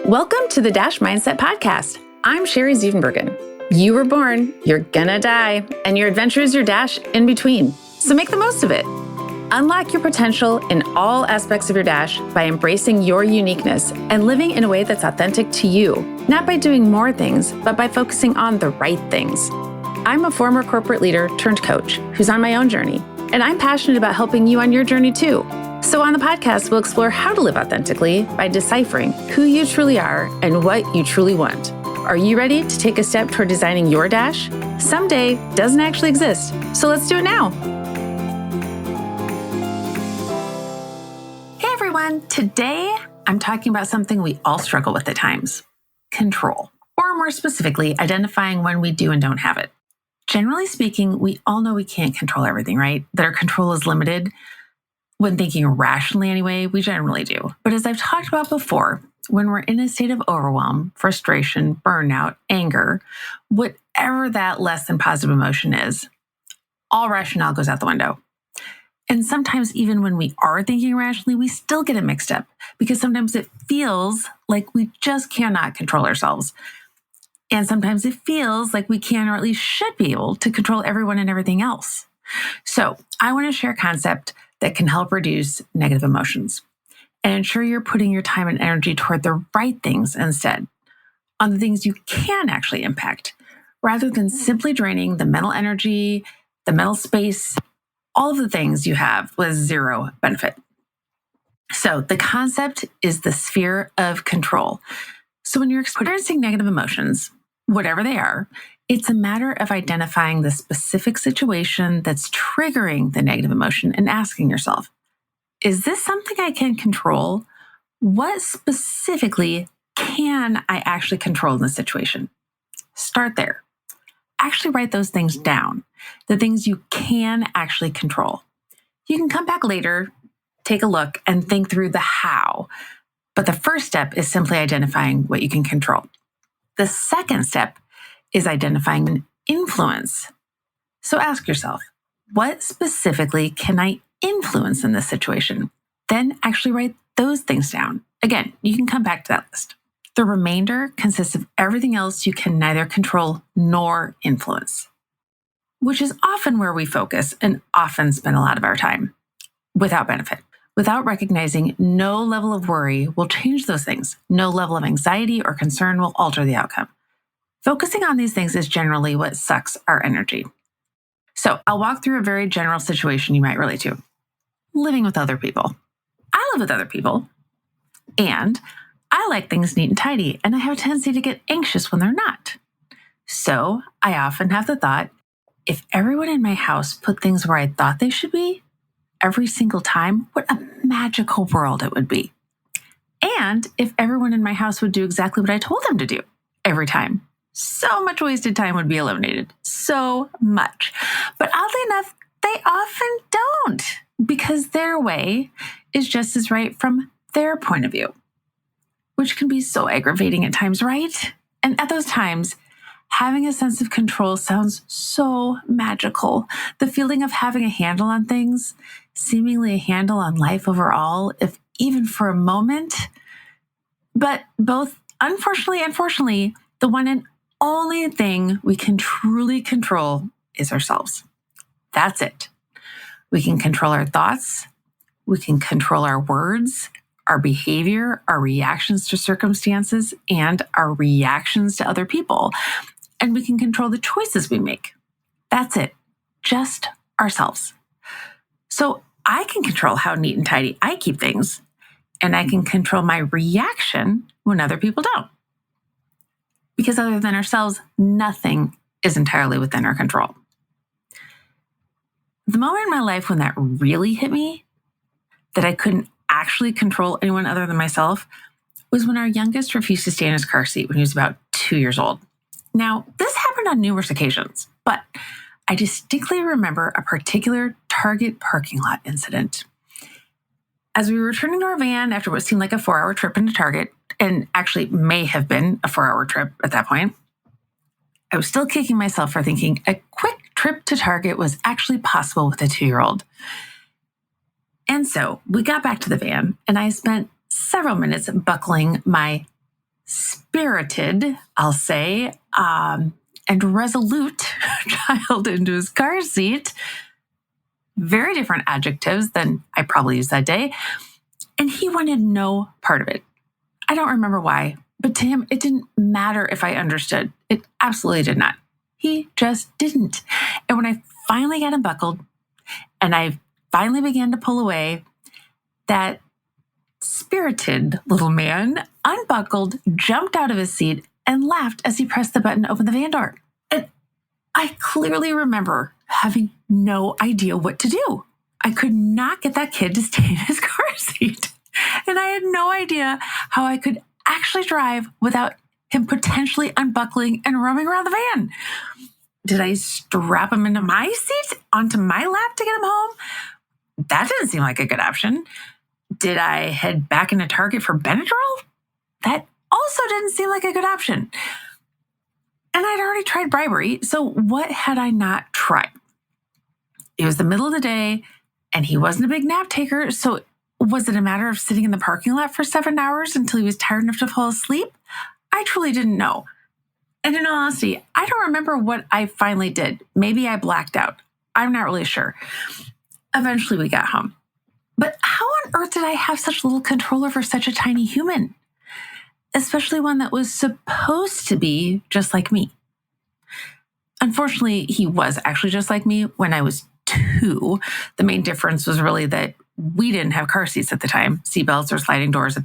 Welcome to the Dash Mindset Podcast. I'm Sherry Zievenbergen. You were born, you're gonna die, and your adventure is your dash in between. So make the most of it. Unlock your potential in all aspects of your dash by embracing your uniqueness and living in a way that's authentic to you, not by doing more things, but by focusing on the right things. I'm a former corporate leader turned coach who's on my own journey, and I'm passionate about helping you on your journey too. So on the podcast, we'll explore how to live authentically by deciphering who you truly are and what you truly want. Are you ready to take a step toward designing your dash? Someday doesn't actually exist, so let's do it now. Hey everyone, today I'm talking about something we all struggle with at times: control, or more specifically, identifying when we do and don't have it. Generally speaking, we all know we can't control everything, right? That our control is limited. When thinking rationally anyway, we generally do. But as I've talked about before, when we're in a state of overwhelm, frustration, burnout, anger, whatever that less than positive emotion is, all rationale goes out the window. And sometimes even when we are thinking rationally, we still get it mixed up because sometimes it feels like we just cannot control ourselves. And sometimes it feels like we can, or at least should be able to control everyone and everything else. So I want to share a concept that can help reduce negative emotions and ensure you're putting your time and energy toward the right things instead, on the things you can actually impact, rather than simply draining the mental energy, the mental space, all of the things you have with zero benefit. So the concept is the sphere of control. So when you're experiencing negative emotions, whatever they are, it's a matter of identifying the specific situation that's triggering the negative emotion and asking yourself, is this something I can control? What specifically can I actually control in this situation? Start there. Actually write those things down, the things you can actually control. You can come back later, take a look, and think through the how. But the first step is simply identifying what you can control. The second step is identifying an influence. So ask yourself, what specifically can I influence in this situation? Then actually write those things down. Again, you can come back to that list. The remainder consists of everything else you can neither control nor influence, which is often where we focus and often spend a lot of our time without benefit. Without recognizing no level of worry will change those things. No level of anxiety or concern will alter the outcome. Focusing on these things is generally what sucks our energy. So I'll walk through a very general situation you might relate to. Living with other people. I live with other people, and I like things neat and tidy, and I have a tendency to get anxious when they're not. So I often have the thought, if everyone in my house put things where I thought they should be, every single time, what a magical world it would be. And if everyone in my house would do exactly what I told them to do every time, so much wasted time would be eliminated. So much. But oddly enough, they often don't, because their way is just as right from their point of view, which can be so aggravating at times, right? And at those times, having a sense of control sounds so magical. The feeling of having a handle on things, seemingly a handle on life overall, if even for a moment. But both, unfortunately and fortunately, the one and only thing we can truly control is ourselves. That's it. We can control our thoughts. We can control our words, our behavior, our reactions to circumstances, and our reactions to other people. And we can control the choices we make. That's it. Just ourselves. So I can control how neat and tidy I keep things, and I can control my reaction when other people don't. Because other than ourselves, nothing is entirely within our control. The moment in my life when that really hit me, that I couldn't actually control anyone other than myself, was when our youngest refused to stay in his car seat when he was about 2 years old. Now, this happened on numerous occasions, but I distinctly remember a particular Target parking lot incident. As we were returning to our van after what seemed like a 4-hour trip into Target, and actually may have been a 4-hour trip at that point, I was still kicking myself for thinking a quick trip to Target was actually possible with a 2-year-old. And so we got back to the van, and I spent several minutes buckling my spirited, I'll say, and resolute child into his car seat. Very different adjectives than I probably used that day. And he wanted no part of it. I don't remember why, but to him, it didn't matter if I understood. It absolutely did not. He just didn't. And when I finally got him buckled and I finally began to pull away, that spirited little man unbuckled, jumped out of his seat, and laughed as he pressed the button to open the van door. And I clearly remember having no idea what to do. I could not get that kid to stay in his car seat. And I had no idea how I could actually drive without him potentially unbuckling and roaming around the van. Did I strap him into my seat, onto my lap to get him home? That didn't seem like a good option. Did I head back into Target for Benadryl? That also didn't seem like a good option. And I'd already tried bribery, so what had I not tried? It was the middle of the day, and he wasn't a big nap taker, so was it a matter of sitting in the parking lot for 7 hours until he was tired enough to fall asleep? I truly didn't know. And in all honesty, I don't remember what I finally did. Maybe I blacked out. I'm not really sure. Eventually, we got home. But how on earth did I have such little control over such a tiny human? Especially one that was supposed to be just like me. Unfortunately, he was actually just like me when I was 2. The main difference was really that we didn't have car seats at the time, seatbelts or sliding doors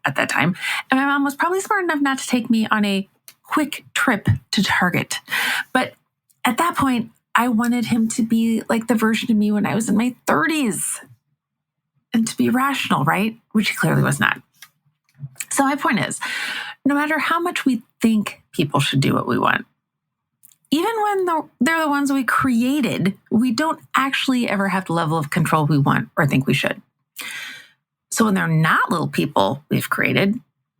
at that time. And my mom was probably smart enough not to take me on a quick trip to Target. But at that point, I wanted him to be like the version of me when I was in my 30s and to be rational, right? Which he clearly was not. So my point is, no matter how much we think people should do what we want, even when they're the ones we created, we don't actually ever have the level of control we want or think we should. So when they're not little people we've created,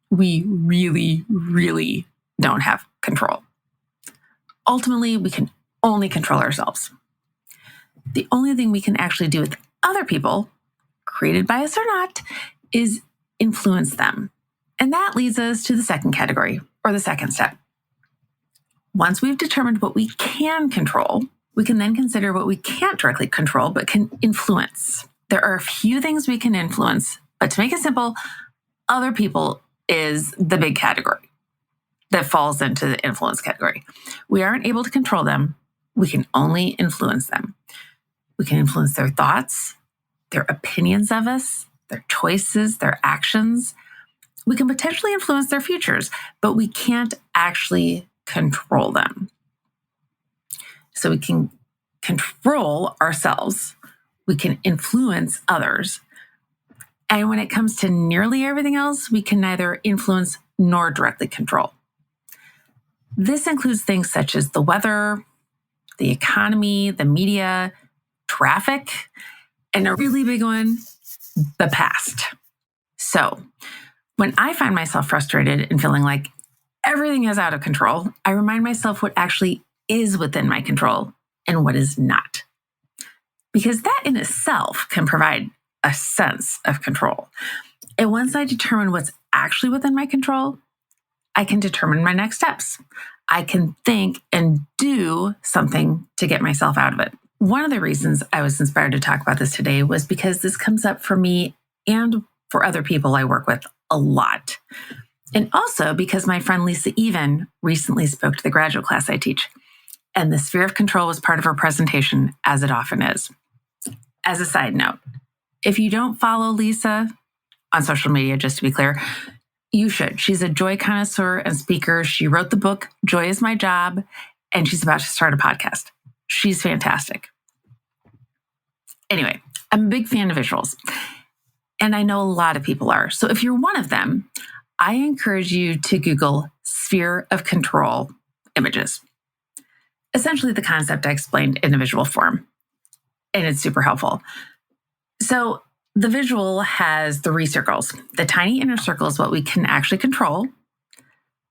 we really, really don't have control. Ultimately, we can only control ourselves. The only thing we can actually do with other people, created by us or not, is influence them. And that leads us to the second category, or the second step. Once we've determined what we can control, we can then consider what we can't directly control but can influence. There are a few things we can influence, but to make it simple, other people is the big category that falls into the influence category. We aren't able to control them. We can only influence them. We can influence their thoughts, their opinions of us, their choices, their actions. We can potentially influence their futures, but we can't actually control them. So we can control ourselves. We can influence others. And when it comes to nearly everything else, we can neither influence nor directly control. This includes things such as the weather, the economy, the media, traffic, and a really big one, the past. So when I find myself frustrated and feeling like everything is out of control, I remind myself what actually is within my control and what is not. Because that in itself can provide a sense of control. And once I determine what's actually within my control, I can determine my next steps. I can think and do something to get myself out of it. One of the reasons I was inspired to talk about this today was because this comes up for me and for other people I work with a lot. And also because my friend Lisa Even recently spoke to the graduate class I teach, and the sphere of control was part of her presentation, as it often is. As a side note, if you don't follow Lisa on social media, just to be clear, you should. She's a joy connoisseur and speaker. She wrote the book, Joy is My Job, and she's about to start a podcast. She's fantastic. Anyway, I'm a big fan of visuals, and I know a lot of people are. So if you're one of them, I encourage you to Google sphere of control images. Essentially the concept I explained in a visual form, and it's super helpful. So the visual has 3 circles. The tiny inner circle is what we can actually control.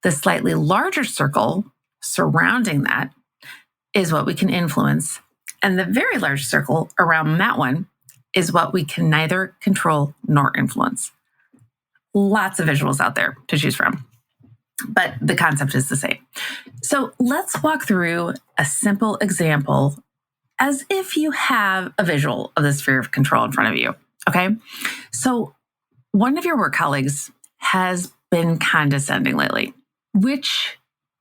The slightly larger circle surrounding that is what we can influence. And the very large circle around that one is what we can neither control nor influence. Lots of visuals out there to choose from. but the concept is the same. So let's walk through a simple example as if you have a visual of the sphere of control in front of you. Okay. So one of your work colleagues has been condescending lately, which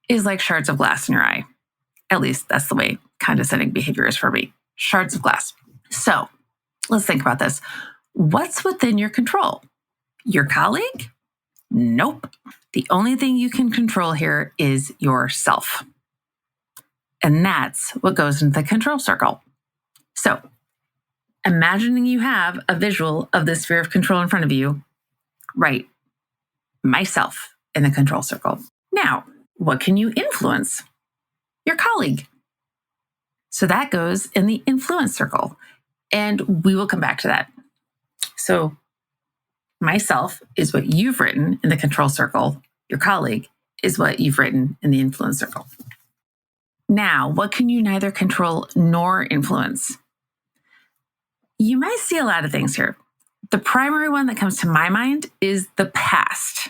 is like shards of glass in your eye. At least that's the way condescending behavior is for me. Shards of glass. So let's think about this. What's within your control? Your colleague? Nope. The only thing you can control here is yourself. And that's what goes into the control circle. So imagining you have a visual of the sphere of control in front of you, write myself in the control circle. Now, what can you influence? Your colleague. So that goes in the influence circle. And we will come back to that. So myself is what you've written in the control circle. Your colleague is what you've written in the influence circle. Now, what can you neither control nor influence? You might see a lot of things here. The primary one that comes to my mind is the past.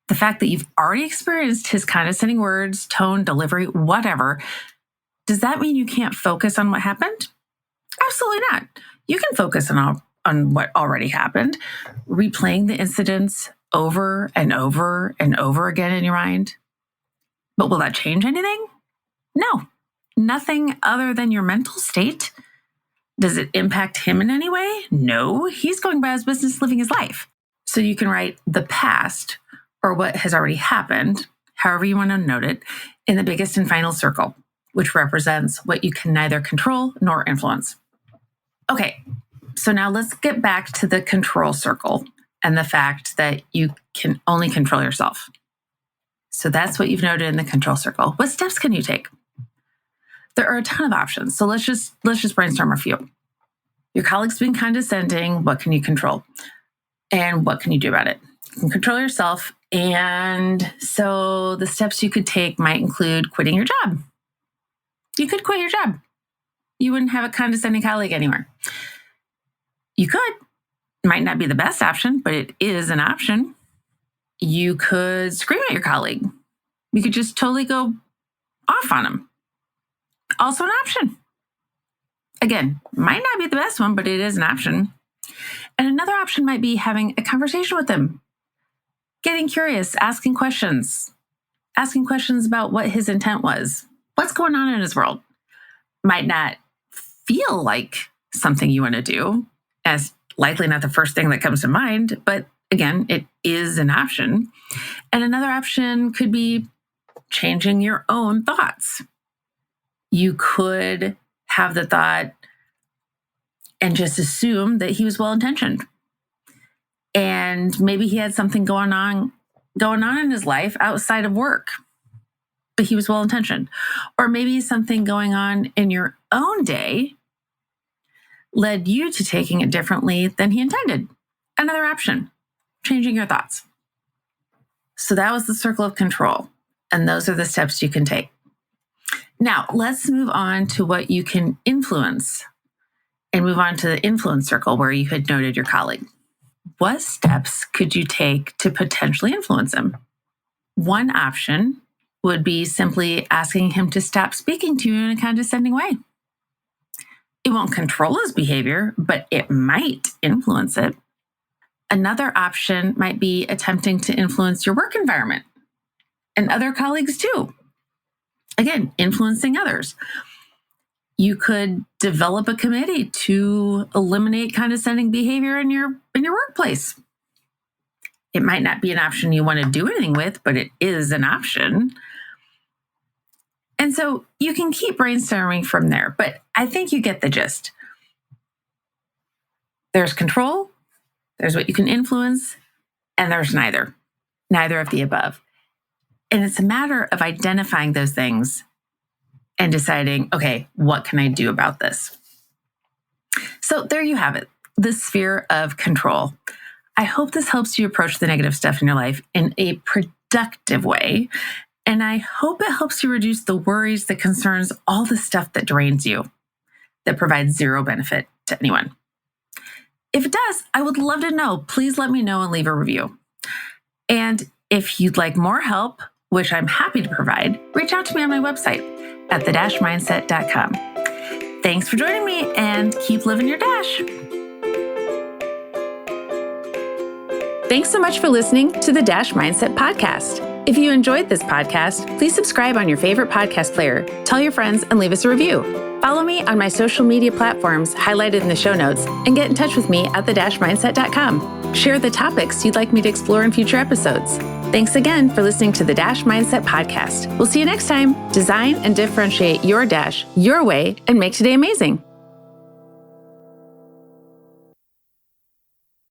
The fact that you've already experienced his condescending words, tone, delivery, whatever. Does that mean you can't focus on what happened? Absolutely not. You can focus on what already happened, replaying the incidents over and over and over again in your mind. But will that change anything? No, nothing other than your mental state. Does it impact him in any way? No, he's going about his business, living his life. So you can write the past or what has already happened, however you want to note it, in the biggest and final circle, which represents what you can neither control nor influence. Okay, so now let's get back to the control circle and the fact that you can only control yourself. So that's what you've noted in the control circle. What steps can you take? There are a ton of options. So let's just brainstorm a few. Your colleague's being condescending. What can you control? And what can you do about it? You can control yourself. And so the steps you could take might include quitting your job. You could quit your job. You wouldn't have a condescending colleague anymore. You could. Might not be the best option, but it is an option. You could scream at your colleague. You could just totally go off on him. Also an option. Again, might not be the best one, but it is an option. And another option might be having a conversation with him, getting curious, asking questions about what his intent was, what's going on in his world. Might not feel like something you want to do, as likely not the first thing that comes to mind, but again, it is an option. And another option could be changing your own thoughts. You could have the thought and just assume that he was well-intentioned. And maybe he had something going on in his life outside of work, but he was well-intentioned. Or maybe something going on in your own day led you to taking it differently than he intended. Another option, changing your thoughts. So that was the circle of control. And those are the steps you can take. Now, let's move on to what you can influence and move on to the influence circle where you had noted your colleague. What steps could you take to potentially influence him? One option would be simply asking him to stop speaking to you in a condescending way. It won't control his behavior, but it might influence it. Another option might be attempting to influence your work environment and other colleagues too. Again, influencing others. You could develop a committee to eliminate condescending behavior in your workplace. It might not be an option you want to do anything with, but it is an option. And so you can keep brainstorming from there, but I think you get the gist. There's control, there's what you can influence, and there's neither of the above. And it's a matter of identifying those things and deciding, okay, what can I do about this? So there you have it, the sphere of control. I hope this helps you approach the negative stuff in your life in a productive way. And I hope it helps you reduce the worries, the concerns, all the stuff that drains you, that provides zero benefit to anyone. If it does, I would love to know. Please let me know and leave a review. And If you'd like more help, which I'm happy to provide, reach out to me on my website at the-mindset.com. Thanks for joining me, and keep living your dash. Thanks so much for listening to the Dash Mindset Podcast. If you enjoyed this podcast, please subscribe on your favorite podcast player, tell your friends, and leave us a review. Follow me on my social media platforms highlighted in the show notes, and get in touch with me at the-mindset.com. Share the topics you'd like me to explore in future episodes. Thanks again for listening to the Dash Mindset Podcast. We'll see you next time. Design and differentiate your dash your way and make today amazing.